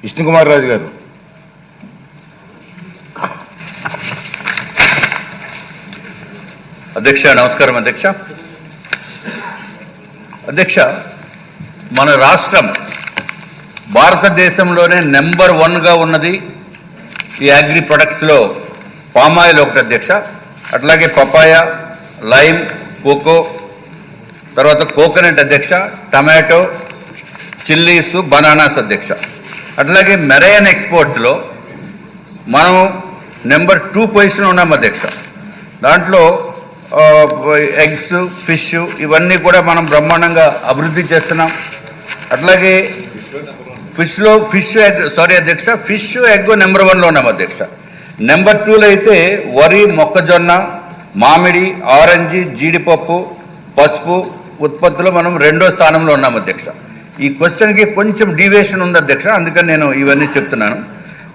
విష్ణుకుమార్ రాజు గారు. అధ్యక్ష నమస్కారం. అధ్యక్ష మన రాష్ట్రం భారతదేశంలోనే నెంబర్ 1గా ఉన్నది ఈ అగ్రి ప్రొడక్ట్స్లో పామాయిల్ ఒకటి అధ్యక్ష. అట్లాగే పపాయ, లైమ్, కోకో, తర్వాత కోకోనట్ అధ్యక్ష, టమాటో, చిల్లీస్, బనానాస్ అధ్యక్ష. అట్లాగే మెరైన్ ఎక్స్పోర్ట్స్లో మనం నెంబర్ 2 పొజిషన్ ఉన్నాం అధ్యక్ష. దాంట్లో ఎగ్స్, ఫిష్ ఇవన్నీ కూడా మనం బ్రహ్మాండంగా అభివృద్ధి చేస్తున్నాం. అట్లాగే ఫిష్ ఎగ్ నెంబర్ 1లో ఉన్నాం అధ్యక్ష. నెంబర్ 2లో అయితే వరి, మొక్కజొన్న, మామిడి, ఆరెంజ్, జీడిపప్పు, పసుపు ఉత్పత్తులు మనం 2వ స్థానంలో ఉన్నాం అధ్యక్ష. ఈ క్వశ్చన్కి కొంచెం డీవియేషన్ ఉంది అధ్యక్ష, అందుకని నేను ఇవన్నీ చెప్తున్నాను.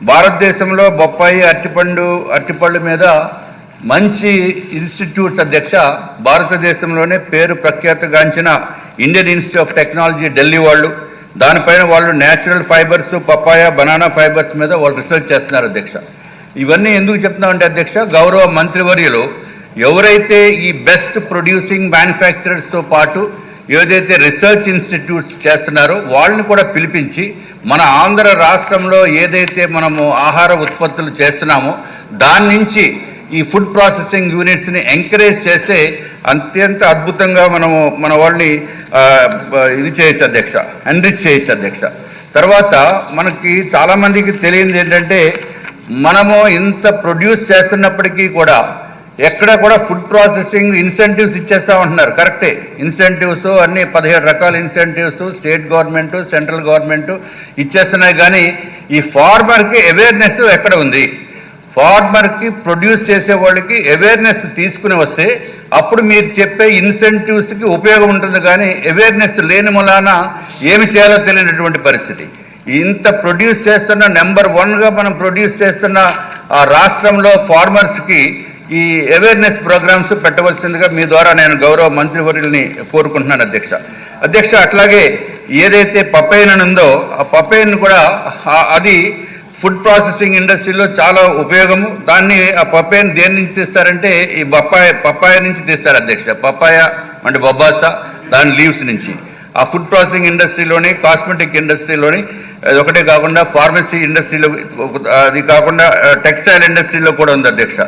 భారతదేశంలో బొప్పాయి, అరటిపళ్ళు మీద మంచి ఇన్స్టిట్యూట్స్ అధ్యక్ష. భారతదేశంలోనే పేరు ప్రఖ్యాతిగాంచిన Indian institute of technology Delhi వాళ్ళు, దానిపైన వాళ్ళు natural fibres, papaya, banana fibres మీద వాళ్ళు రీసెర్చ్ చేస్తున్నారు అధ్యక్ష. ఇవన్నీ ఎందుకు చెప్తున్నామంటే అధ్యక్ష, గౌరవ మంత్రివర్యులు ఎవరైతే ఈ బెస్ట్ ప్రొడ్యూసింగ్ మ్యానుఫ్యాక్చరర్స్తో పాటు ఏదైతే రీసెర్చ్ ఇన్స్టిట్యూట్స్ చేస్తున్నారో వాళ్ళని కూడా పిలిపించి మన ఆంధ్ర రాష్ట్రంలో ఏదైతే మనము ఆహార ఉత్పత్తులు చేస్తున్నామో దాని నుంచి ఈ ఫుడ్ ప్రాసెసింగ్ యూనిట్స్ని ఎంకరేజ్ చేస్తే అత్యంత అద్భుతంగా మన వాళ్ళని ఇది చేయొచ్చు అధ్యక్ష, ఎన్రిచ్ చేయొచ్చు అధ్యక్ష. తర్వాత మనకి చాలామందికి తెలియదు ఏంటంటే, మనము ఇంత ప్రొడ్యూస్ చేస్తున్నప్పటికీ కూడా ఎక్కడ కూడా ఫుడ్ ప్రాసెసింగ్ ఇన్సెంటివ్స్ ఇచ్చేస్తా ఉంటున్నారు. కరెక్టే, ఇన్సెంటివ్స్ అన్నీ 17 రకాల incentives state government, central government ఇచ్చేస్తున్నాయి. కానీ ఈ ఫార్మర్కి అవేర్నెస్ ఎక్కడ ఉంది? ఫార్మర్కి ప్రొడ్యూస్ చేసే వాళ్ళకి అవేర్నెస్ తీసుకుని వస్తే అప్పుడు మీరు చెప్పే ఇన్సెంటివ్స్కి ఉపయోగం ఉంటుంది. కానీ అవేర్నెస్ లేని మూలాన ఏమి చేయాలో తెలియనటువంటి పరిస్థితి. ఇంత ప్రొడ్యూస్ చేస్తున్న నెంబర్ 1గా మనం ప్రొడ్యూస్ చేస్తున్న ఆ రాష్ట్రంలో ఫార్మర్స్కి ఈ అవేర్నెస్ ప్రోగ్రామ్స్ పెట్టవలసిందిగా మీ ద్వారా నేను గౌరవ మంత్రివర్యుల్ని కోరుకుంటున్నాను అధ్యక్ష. అట్లాగే ఏదైతే పపైన్ ఉందో ఆ పపైన్ కూడా అది ఫుడ్ ప్రాసెసింగ్ ఇండస్ట్రీలో చాలా ఉపయోగము. దాన్ని ఆ పపాయ దేని నుంచి తీస్తారంటే ఈ పపాయ నుంచి తీస్తారు అధ్యక్ష. పపాయ అంటే బొబ్బాసా, దాని లీవ్స్ నుంచి. ఆ ఫుడ్ ప్రాసెసింగ్ ఇండస్ట్రీలోని, కాస్మెటిక్ ఇండస్ట్రీలోని, ఒకటే కాకుండా ఫార్మసీ ఇండస్ట్రీలో, అది కాకుండా టెక్స్టైల్ ఇండస్ట్రీలో కూడా ఉంది అధ్యక్ష.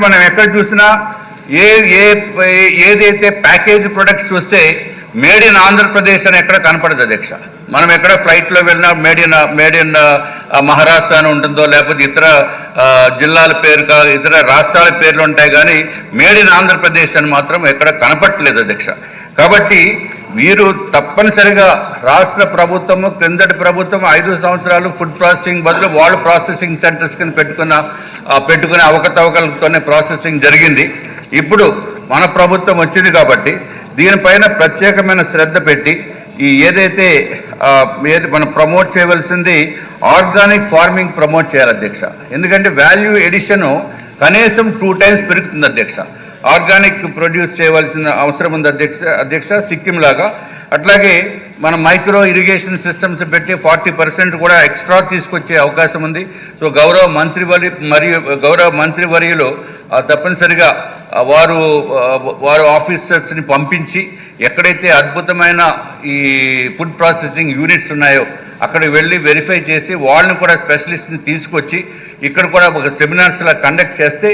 మనం ఎక్కడ చూసినా ఏదైతే ప్యాకేజ్ ప్రొడక్ట్స్ చూస్తే మేడ్ ఇన్ ఆంధ్రప్రదేశ్ అని ఎక్కడ కనపడదు అధ్యక్ష. మనం ఎక్కడ ఫ్లైట్లో వెళ్ళినా మేడ్ ఇన్ మహారాష్ట్ర అని ఉంటుందో, లేకపోతే ఇతర జిల్లాల పేరు ఇతర రాష్ట్రాల పేర్లు ఉంటాయి. కానీ మేడ్ ఇన్ ఆంధ్రప్రదేశ్ అని మాత్రం ఎక్కడ కనపడలేదు అధ్యక్ష. కాబట్టి వీరు తప్పనిసరిగా రాష్ట్ర ప్రభుత్వము, క్రిందటి ప్రభుత్వం 5 సంవత్సరాలు ఫుడ్ ప్రాసెసింగ్ బదులు వాళ్ళు ప్రాసెసింగ్ సెంటర్స్ కింద పెట్టుకునే అవకతవకలతోనే ప్రాసెసింగ్ జరిగింది. ఇప్పుడు మన ప్రభుత్వం వచ్చింది కాబట్టి దీనిపైన ప్రత్యేకమైన శ్రద్ధ పెట్టి ఏదైతే మనం ప్రమోట్ చేయవలసింది ఆర్గానిక్ ఫార్మింగ్ ప్రమోట్ చేయాలి అధ్యక్ష. ఎందుకంటే వాల్యూ ఎడిషను కనీసం 2 టైమ్స్ పెరుగుతుంది అధ్యక్ష. ఆర్గానిక్ ప్రొడ్యూస్ చేయవలసిన అవసరం ఉంది అధ్యక్ష సిక్కిం లాగా. అట్లాగే మనం మైక్రో ఇరిగేషన్ సిస్టమ్స్ పెట్టి 40% కూడా ఎక్స్ట్రా తీసుకొచ్చే అవకాశం ఉంది. సో గౌరవ మంత్రివర్యులు తప్పనిసరిగా వారు ఆఫీసర్స్ని పంపించి ఎక్కడైతే అద్భుతమైన ఈ ఫుడ్ ప్రాసెసింగ్ యూనిట్స్ ఉన్నాయో అక్కడ వెళ్ళి వెరిఫై చేసి వాళ్ళని కూడా స్పెషలిస్ట్ని తీసుకొచ్చి ఇక్కడ కూడా ఒక సెమినార్స్లా కండక్ట్ చేస్తే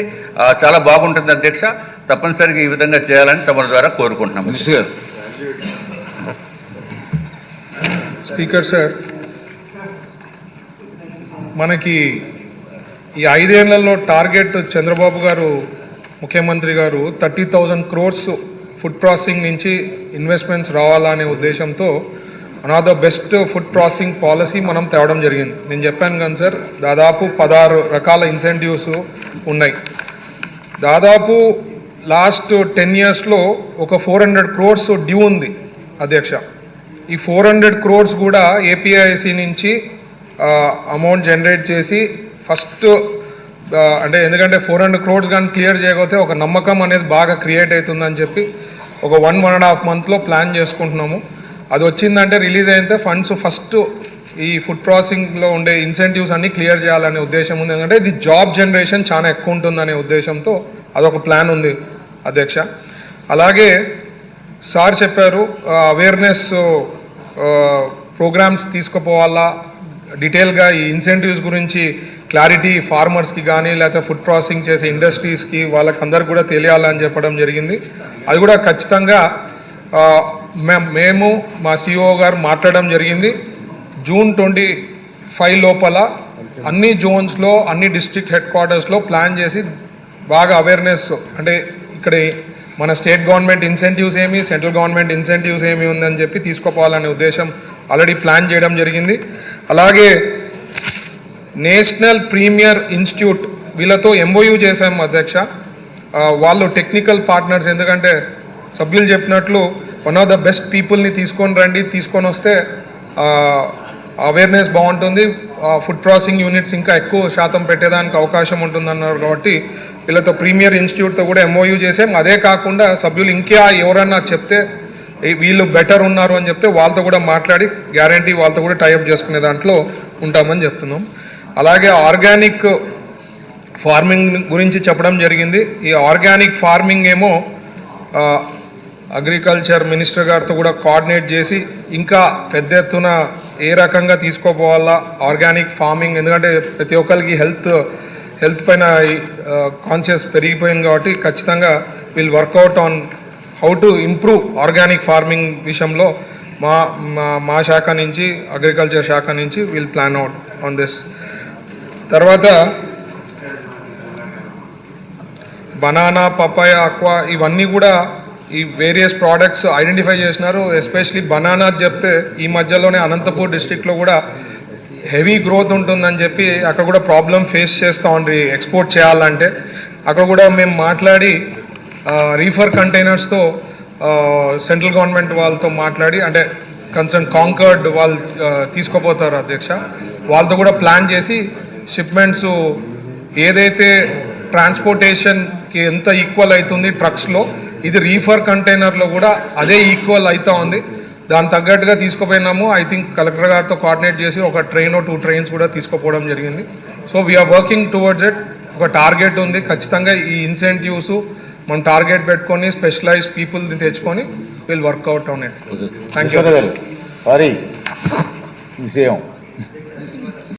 చాలా బాగుంటుంది అధ్యక్ష. తప్పనిసరిగా ఈ విధంగా చేయాలని తమ ద్వారా కోరుకుంటున్నాం. స్పీకర్ సార్, మనకి ఈ 5 ఏళ్లలో టార్గెట్ చంద్రబాబు గారు ముఖ్యమంత్రి గారు 30,000 crores ఫుడ్ ప్రాసెసింగ్ నుంచి ఇన్వెస్ట్మెంట్స్ రావాలనే ఉద్దేశంతో one of the best food processing policy మనం తేవడం జరిగింది. నేను చెప్పాను కానీ సార్, దాదాపు 16 రకాల ఇన్సెంటివ్స్ ఉన్నాయి. దాదాపు లాస్ట్ 10 yearsలో ఒక 400 crores డ్యూ ఉంది అధ్యక్ష. ఈ 400 crores కూడా ఏపీఐసి నుంచి అమౌంట్ జనరేట్ చేసి ఫస్ట్ అంటే ఎందుకంటే 400 crores కానీ క్లియర్ చేయకపోతే ఒక నమ్మకం అనేది బాగా క్రియేట్ అవుతుందని చెప్పి ఒక 1.5 monthలో ప్లాన్ చేసుకుంటున్నాము. అది వచ్చిందంటే రిలీజ్ అయితే ఫండ్స్ ఫస్ట్ ఈ ఫుడ్ ప్రాసెసింగ్లో ఉండే ఇన్సెంటివ్స్ అన్ని క్లియర్ చేయాలనే ఉద్దేశం ఉంది. ఎందుకంటే ఇది జాబ్ జనరేషన్ చాలా ఎక్కువ ఉంటుందనే ఉద్దేశంతో అదొక ప్లాన్ ఉంది అధ్యక్ష. అలాగే సార్ చెప్పారు అవేర్నెస్ ప్రోగ్రామ్స్ తీసుకుపోవాలా, డీటెయిల్గా ఈ ఇన్సెంటివ్స్ గురించి క్లారిటీ ఫార్మర్స్కి కానీ లేకపోతే ఫుడ్ ప్రాసెసింగ్ చేసే ఇండస్ట్రీస్కి వాళ్ళకందరికి కూడా తెలియాలని చెప్పడం జరిగింది. అది కూడా ఖచ్చితంగా మేము మా సిఇఓ గారు మాట్లాడడం జరిగింది. జూన్ 25 లోపల అన్ని జోన్స్లో అన్ని డిస్ట్రిక్ట్ హెడ్ క్వార్టర్స్లో ప్లాన్ చేసి బాగా అవేర్నెస్, అంటే ఇక్కడ మన స్టేట్ గవర్నమెంట్ ఇన్సెంటివ్స్ ఏమి, సెంట్రల్ గవర్నమెంట్ ఇన్సెంటివ్స్ ఏమి ఉందని చెప్పి తీసుకుపోవాలనే ఉద్దేశం ఆల్రెడీ ప్లాన్ చేయడం జరిగింది. అలాగే నేషనల్ ప్రీమియర్ ఇన్స్టిట్యూట్ వీళ్ళతో ఎంఓయూ చేశాం అధ్యక్ష. వాళ్ళు టెక్నికల్ పార్ట్నర్స్, ఎందుకంటే సభ్యులు చెప్పినట్లు వన్ ఆఫ్ ద బెస్ట్ పీపుల్ని తీసుకొని రండి, తీసుకొని వస్తే అవేర్నెస్ బాగుంటుంది, ఫుడ్ ప్రాసెసింగ్ యూనిట్స్ ఇంకా ఎక్కువ శాతం పెట్టేదానికి అవకాశం ఉంటుందన్నారు. కాబట్టి వీళ్ళతో ప్రీమియర్ ఇన్స్టిట్యూట్తో కూడా ఎంఓయూ చేసాం. అదే కాకుండా సభ్యులు ఇంకా ఎవరన్నా చెప్తే వీళ్ళు బెటర్ ఉన్నారు అని చెప్తే వాళ్ళతో కూడా మాట్లాడి గ్యారంటీ వాళ్ళతో కూడా టైఅప్ చేసుకునే దాంట్లో ఉంటామని చెప్తున్నాం. అలాగే ఆర్గానిక్ ఫార్మింగ్ గురించి చెప్పడం జరిగింది. ఈ ఆర్గానిక్ ఫార్మింగ్ ఏమో అగ్రికల్చర్ మినిస్టర్ గారితో కూడా కోఆర్డినేట్ చేసి ఇంకా పెద్ద ఎత్తున ఏ రకంగా తీసుకోపోవాలా ఆర్గానిక్ ఫార్మింగ్, ఎందుకంటే ప్రతి ఒక్కరికి హెల్త్ పైన కాన్షియస్ పెరిగిపోయింది. కాబట్టి ఖచ్చితంగా will work out on how to improve organic farming విషయంలో మా శాఖ నుంచి, అగ్రికల్చర్ శాఖ నుంచి will plan out on this. తర్వాత బనానా, పపాయ, అక్వా ఇవన్నీ కూడా ఈ వేరియస్ ప్రోడక్ట్స్ ఐడెంటిఫై చేసినారు. ఎస్పెషలీ బనానా చెప్తే ఈ మధ్యలోనే అనంతపూర్ డిస్ట్రిక్ట్లో కూడా హెవీ గ్రోత్ ఉంటుందని చెప్పి అక్కడ కూడా ప్రాబ్లం ఫేస్ చేస్తూ ఉండ్రి ఎక్స్పోర్ట్ చేయాలంటే. అక్కడ కూడా మేము మాట్లాడి రీఫర్ కంటైనర్స్తో సెంట్రల్ గవర్నమెంట్ వాళ్ళతో మాట్లాడి, అంటే కన్సర్న్ కాంకర్డ్ వాళ్ళు తీసుకుపోతారు అధ్యక్ష, వాళ్ళతో కూడా ప్లాన్ చేసి షిప్మెంట్స్ ఏదైతే ట్రాన్స్పోర్టేషన్కి ఎంత ఈక్వల్ అవుతుంది ట్రక్స్లో, ఇది రీఫర్ కంటైనర్లో కూడా అదే ఈక్వల్ అవుతూ ఉంది. దాని తగ్గట్టుగా తీసుకుపోయినాము. ఐ థింక్ కలెక్టర్ గారితో కోఆర్డినేట్ చేసి ఒక ట్రైన్ 2 ట్రైన్స్ కూడా తీసుకుపోవడం జరిగింది. So we are working towards it. ఒక టార్గెట్ ఉంది. ఖచ్చితంగా ఈ ఇన్సెంటివ్స్ మనం టార్గెట్ పెట్టుకొని స్పెషలైజ్డ్ పీపుల్ని తెచ్చుకొని will work out on it. Thank you.